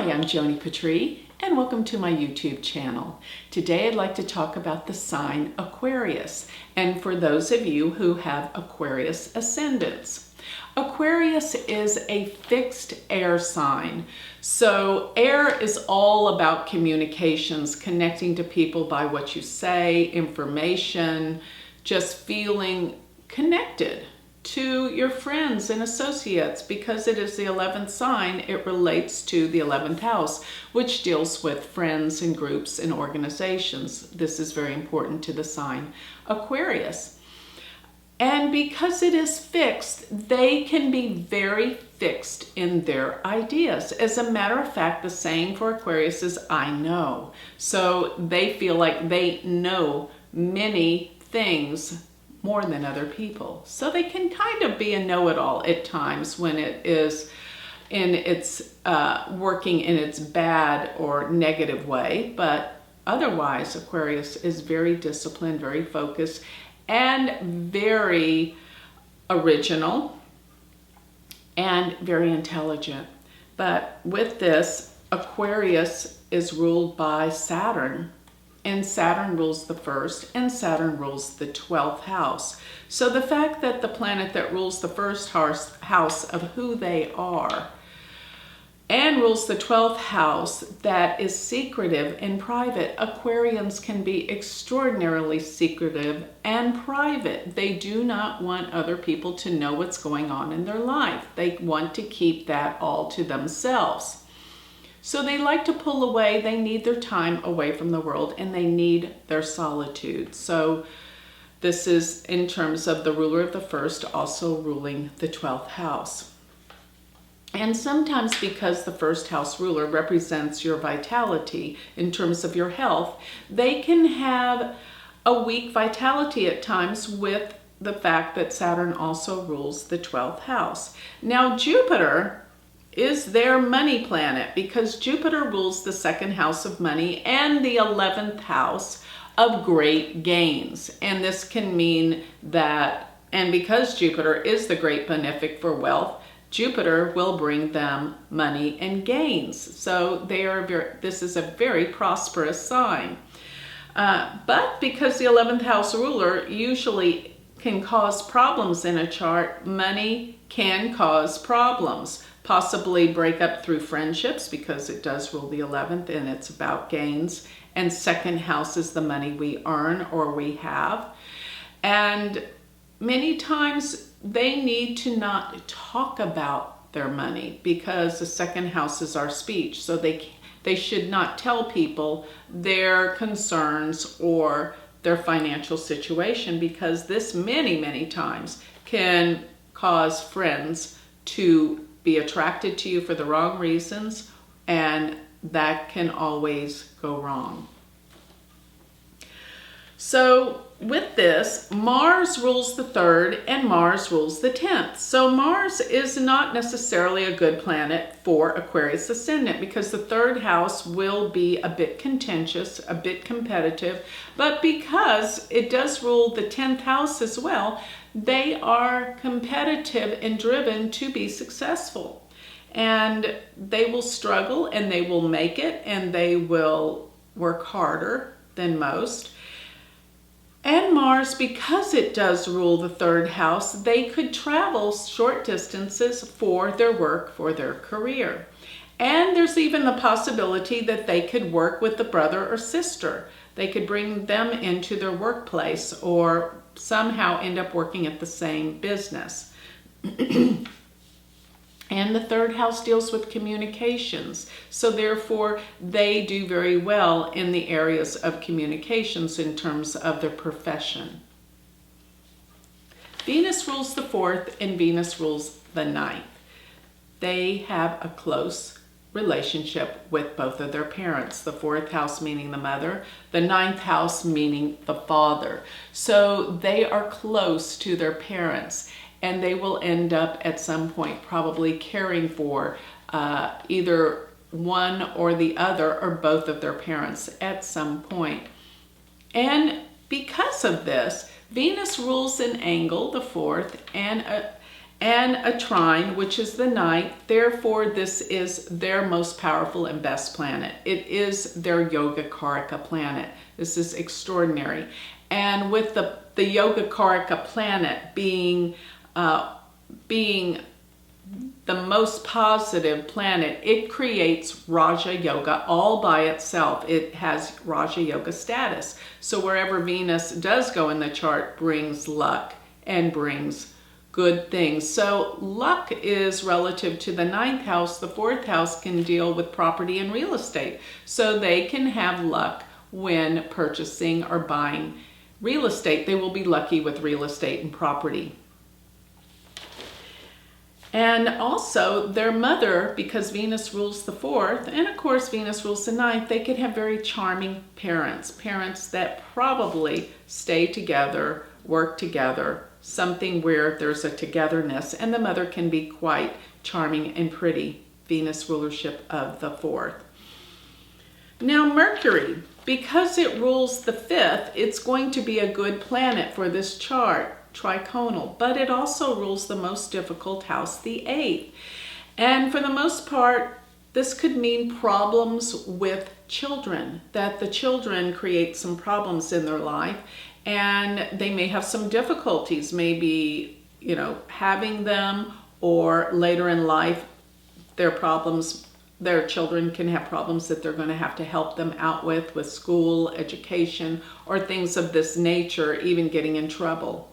Hi, I'm Joni Patry, and welcome to my YouTube channel. Today I'd like to talk about the sign Aquarius, and for those of you who have Aquarius ascendants. Aquarius is a fixed air sign. So air is all about communications, connecting to people by what you say, information, just feeling connected to your friends and associates. Because it is the 11th sign, it relates to the 11th house, which deals with friends and groups and organizations. This is very important to the sign Aquarius. And because it is fixed, they can be very fixed in their ideas. As a matter of fact, the saying for Aquarius is, I know. So they feel like they know many things more than other people. So they can kind of be a know-it-all at times when it is in its working in its bad or negative way. But otherwise, Aquarius is very disciplined, very focused, and very original and very intelligent. But with this, Aquarius is ruled by Saturn. And Saturn rules the first, and Saturn rules the 12th house. So the fact that the planet that rules the first house of who they are and rules the 12th house that is secretive and private, Aquarians can be extraordinarily secretive and private. They do not want other people to know what's going on in their life. They want to keep that all to themselves. So they like to pull away. They need their time away from the world, and they need their solitude. So this is in terms of the ruler of the first also ruling the 12th house. And sometimes because the first house ruler represents your vitality in terms of your health, they can have a weak vitality at times with the fact that Saturn also rules the 12th house. Now Jupiter is their money planet because Jupiter rules the second house of money and the 11th house of great gains. And this can mean that, and because Jupiter is the great benefic for wealth, Jupiter will bring them money and gains. So this is a very prosperous sign. But because the 11th house ruler usually can cause problems in a chart, money can cause problems. Possibly break up through friendships because it does rule the 11th and it's about gains. And second house is the money we earn or we have. And many times they need to not talk about their money because the second house is our speech. So they should not tell people their concerns or their financial situation, because this many times can cause friends to be attracted to you for the wrong reasons, and that can always go wrong. So with this, Mars rules the 3rd and Mars rules the 10th. So Mars is not necessarily a good planet for Aquarius ascendant because the 3rd house will be a bit contentious, a bit competitive, but because it does rule the 10th house as well, they are competitive and driven to be successful. And they will struggle and they will make it and they will work harder than most. And Mars, because it does rule the 3rd house, they could travel short distances for their work, for their career. And there's even the possibility that they could work with a brother or sister. They could bring them into their workplace or somehow end up working at the same business. And the 3rd house deals with communications. So therefore, they do very well in the areas of communications in terms of their profession. Venus rules the 4th and Venus rules the 9th. They have a close relationship with both of their parents. The 4th house meaning the mother, the 9th house meaning the father. So they are close to their parents. And they will end up at some point probably caring for either one or the other or both of their parents at some point. And because of this, Venus rules an angle, the 4th, and and a trine, which is the ninth. Therefore, this is their most powerful and best planet. It is their yoga karaka planet. This is extraordinary. And with the yoga karaka planet being the most positive planet, it creates Raja Yoga all by itself. It has Raja Yoga status. So wherever Venus does go in the chart brings luck and brings good things. So luck is relative to the ninth house. The fourth house can deal with property and real estate. So they can have luck when purchasing or buying real estate. They will be lucky with real estate and property. And also their mother, because Venus rules the fourth, and of course Venus rules the ninth, they could have very charming parents. Parents that probably stay together, work together, something where there's a togetherness, and the mother can be quite charming and pretty. Venus rulership of the fourth. Now Mercury, because it rules the fifth, it's going to be a good planet for this chart. Triconal, but it also rules the most difficult house, the eighth. And for the most part, this could mean problems with children, that the children create some problems in their life and they may have some difficulties, maybe, having them, or later in life, their children can have problems that they're going to have to help them out with school, education, or things of this nature, even getting in trouble.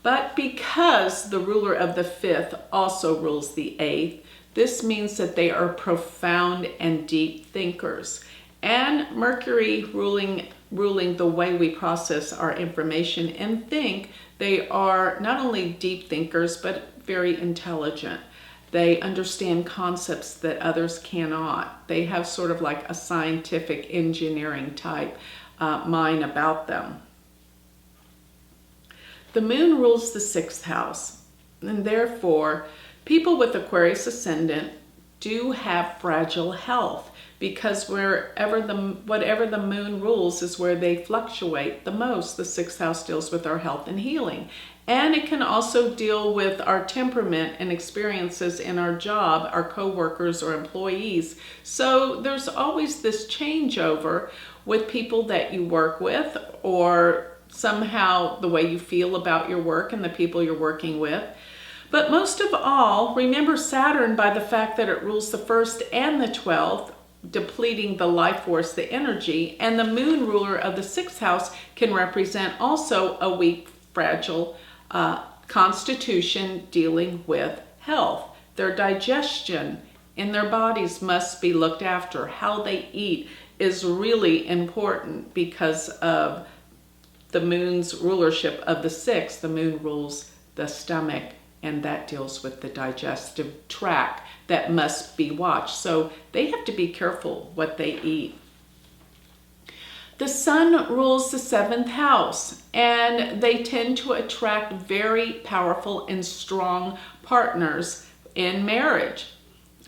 But because the ruler of the fifth also rules the eighth, this means that they are profound and deep thinkers. And Mercury ruling the way we process our information and think, they are not only deep thinkers, but very intelligent. They understand concepts that others cannot. They have sort of like a scientific engineering type mind about them. The moon rules the sixth house, and therefore people with Aquarius ascendant do have fragile health, because whatever the moon rules is where they fluctuate the most. The sixth house deals with our health and healing, and it can also deal with our temperament and experiences in our job, our co-workers or employees. So there's always this changeover with people that you work with, or somehow the way you feel about your work and the people you're working with. But most of all, remember Saturn, by the fact that it rules the first and the 12th, depleting the life force, the energy, and the moon ruler of the sixth house can represent also a weak, fragile constitution dealing with health. Their digestion in their bodies must be looked after. How they eat is really important because of the moon's rulership of the sixth. The moon rules the stomach, and that deals with the digestive tract that must be watched. So they have to be careful what they eat. The sun rules the seventh house, and they tend to attract very powerful and strong partners in marriage.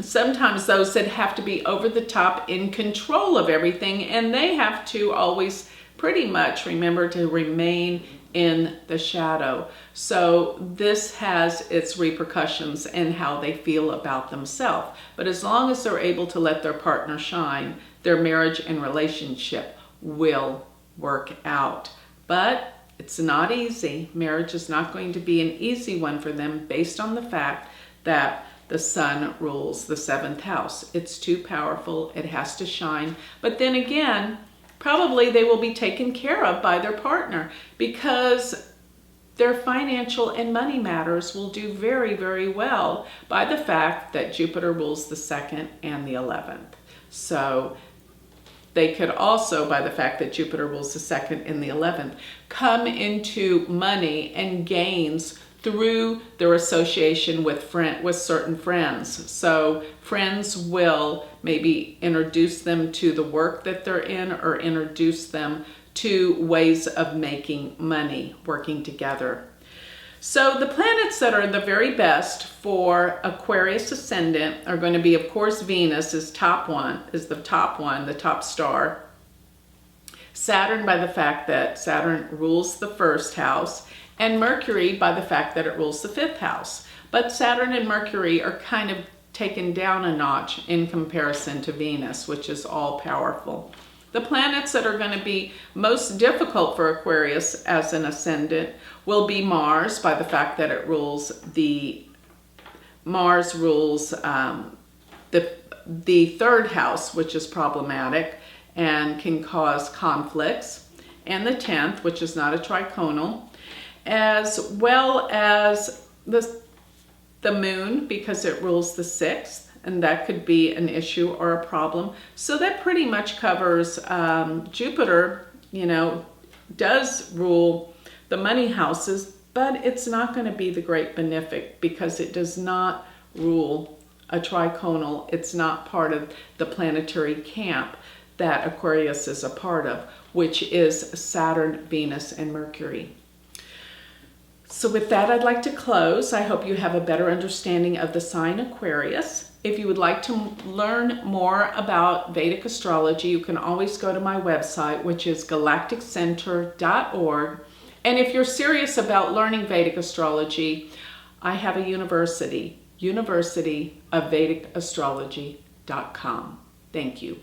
Sometimes those that have to be over the top in control of everything, and they have to always pretty much remember to remain in the shadow. So this has its repercussions in how they feel about themselves. But as long as they're able to let their partner shine, their marriage and relationship will work out. But it's not easy. Marriage is not going to be an easy one for them, based on the fact that the sun rules the seventh house. It's too powerful. It has to shine. But then again, probably they will be taken care of by their partner, because their financial and money matters will do very, very well by the fact that Jupiter rules the second and the 11th. So they could also, by the fact that Jupiter rules the second and the 11th, come into money and gains through their association with certain friends. So friends will maybe introduce them to the work that they're in, or introduce them to ways of making money, working together. So the planets that are the very best for Aquarius ascendant are going to be, of course, Venus is the top star. Saturn, by the fact that Saturn rules the first house, and Mercury by the fact that it rules the 5th house. But Saturn and Mercury are kind of taken down a notch in comparison to Venus, which is all powerful. The planets that are going to be most difficult for Aquarius as an ascendant will be Mars by the fact that it rules the 3rd house, which is problematic and can cause conflicts, and the 10th, which is not a triconal, as well as the moon because it rules the 6th, and that could be an issue or a problem. So that pretty much covers Jupiter, does rule the money houses, but it's not going to be the great benefic because it does not rule a triconal. It's not part of the planetary camp that Aquarius is a part of, which is Saturn, Venus, and Mercury. So with that, I'd like to close. I hope you have a better understanding of the sign Aquarius. If you would like to learn more about Vedic astrology, you can always go to my website, which is galacticcenter.org. And if you're serious about learning Vedic astrology, I have a university, University of Vedic Astrology.com. Thank you.